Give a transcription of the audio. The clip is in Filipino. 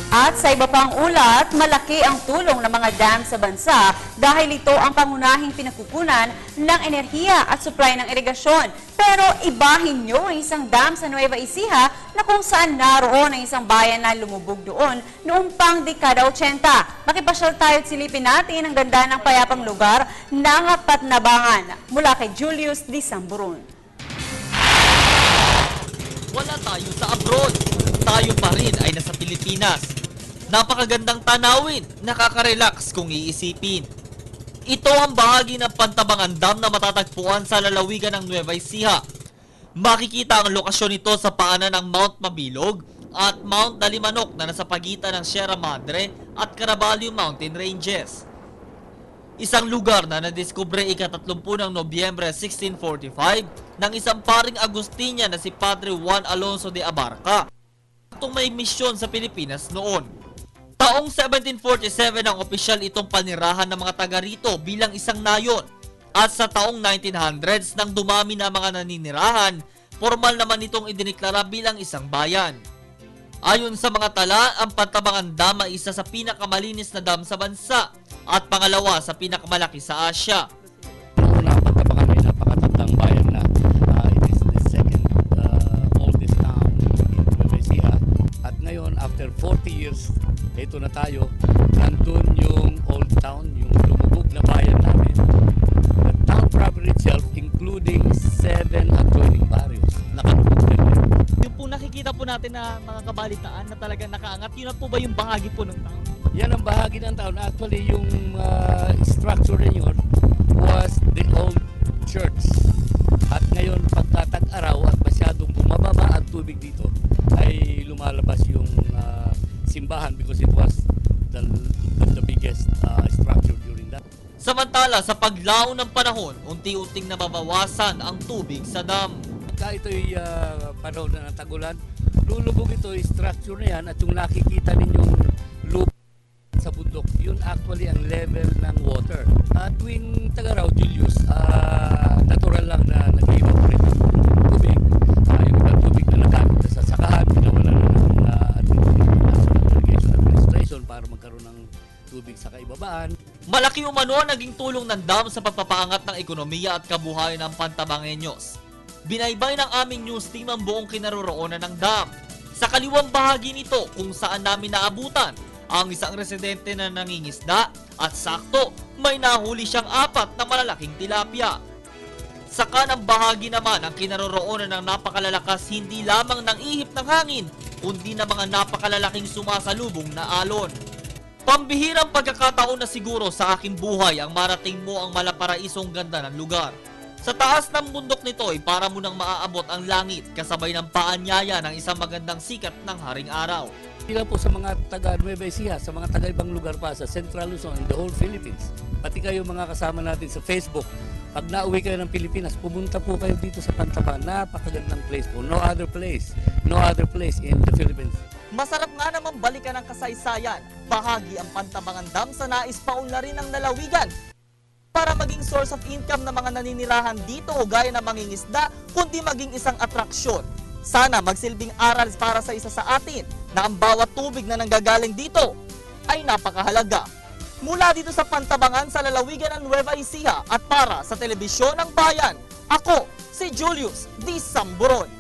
At sa iba pang ulat, malaki ang tulong ng mga dam sa bansa dahil ito ang pangunahing pinagkukunan ng enerhiya at supply ng irigasyon. Pero ibahin nyo ang isang dam sa Nueva Ecija na kung saan naroon ang isang bayan na lumubog doon noong pang dekada 80. Makipasyal tayo at silipin natin ang ganda ng payapang lugar ng Patnabangan. Mula kay Julius Di Samburon. Wala tayo sa abroad. Tayo pa rin ay nasa Pilipinas. Napakagandang tanawin, nakaka-relax kung iisipin. Ito ang bahagi ng Pantabangan Dam na matatagpuan sa lalawigan ng Nueva Ecija. Makikita ang lokasyon nito sa paanan ng Mount Mabilog at Mount Dalimanok na nasa pagitan ng Sierra Madre at Caraballo Mountain Ranges. Isang lugar na nadiskubre ika-30 ng Nobyembre 1645 ng isang paring Agustinian na si Padre Juan Alonso de Abarca. Itong may misyon sa Pilipinas noon. Taong 1747 ang opisyal itong panirahan ng mga taga rito bilang isang nayon. At sa taong 1900s nang dumami na mga naninirahan, formal naman itong idiniklara bilang isang bayan. Ayon sa mga tala, ang Pantabangan Dam ay isa sa pinakamalinis na dam sa bansa at pangalawa sa pinakamalaki sa Asya. Noong ang Pantabangan ay napakatandang bayan na it is the second oldest town in Nueva Ecija. At ngayon, after 40 years, ito na tayo, nandun yung old town, yung lumubog na bayan namin. The town proper itself, including 7 adjoining barrios, nakalubog na yun. Yung po nakikita po natin na mga kabalitaan na talagang nakaangat, yun na po ba yung bahagi po ng town? Yan ang bahagi ng town. Actually, yung structure na yun was the old church. At ngayon, pagkatag-araw at masyadong bumababa ang tubig dito, ay lumalabas yung simbahan because it was the biggest structure during that. Samantala, sa paglaon ng panahon, unti-unting nababawasan ang tubig sa dam. Pagka ito'y panahon na ng tagulan, lulubog ito yung structure na yan at yung nakikita ninyong loop sa bundok, yun actually ang level ng water. Tuwing tag-araw, Julius, natural lang na nag-evaporate ang tubig. Yung ibang tubig na nagamit na sa sakahan, pinawala na ng Irrigation Administration para magkaroon ng tubig sa kaibabaan. Malaki umano ang naging tulong ng dam sa pagpapaangat ng ekonomiya at kabuhayan ng Pantabangenyos. Binaybay ng aming news team ang buong kinaroroonan ng dam. Sa kaliwang bahagi nito kung saan namin naabutan ang isang residente na nangingisda at sakto may nahuli siyang 4 na malalaking tilapia. Sa kanang bahagi naman ang kinaroroonan ng napakalalakas hindi lamang ng ihip ng hangin kundi na mga napakalalaking sumasalubong na alon. Pambihirang pagkakataon na siguro sa aking buhay ang marating mo ang malaparaisong ganda ng lugar. Sa taas ng bundok nito ay para mo nang maaabot ang langit kasabay ng paanyaya ng isang magandang sikat ng haring araw. Hindi lang po sa mga taga Nueva Ecija, sa mga taga ibang lugar pa sa Central Luzon and the whole Philippines. Pati kayo mga kasama natin sa Facebook. Pag nauwi kayo ng Pilipinas, pumunta po kayo dito sa Pantabangan. Napakagandang place po. No other place in the Philippines. Masarap nga naman balikan ng kasaysayan. Bahagi ang Pantabangan Dam sa nais paunlarin ng lalawigan para maging source of income ng mga naninirahan dito gaya ng mangingisda, kundi maging isang atraksyon. Sana magsilbing aral para sa isa sa atin na ang bawat tubig na nanggagaling dito ay napakahalaga. Mula dito sa Pantabangan sa lalawigan ng Nueva Ecija at para sa Telebisyon ng Bayan, ako si Julius Di Samburon.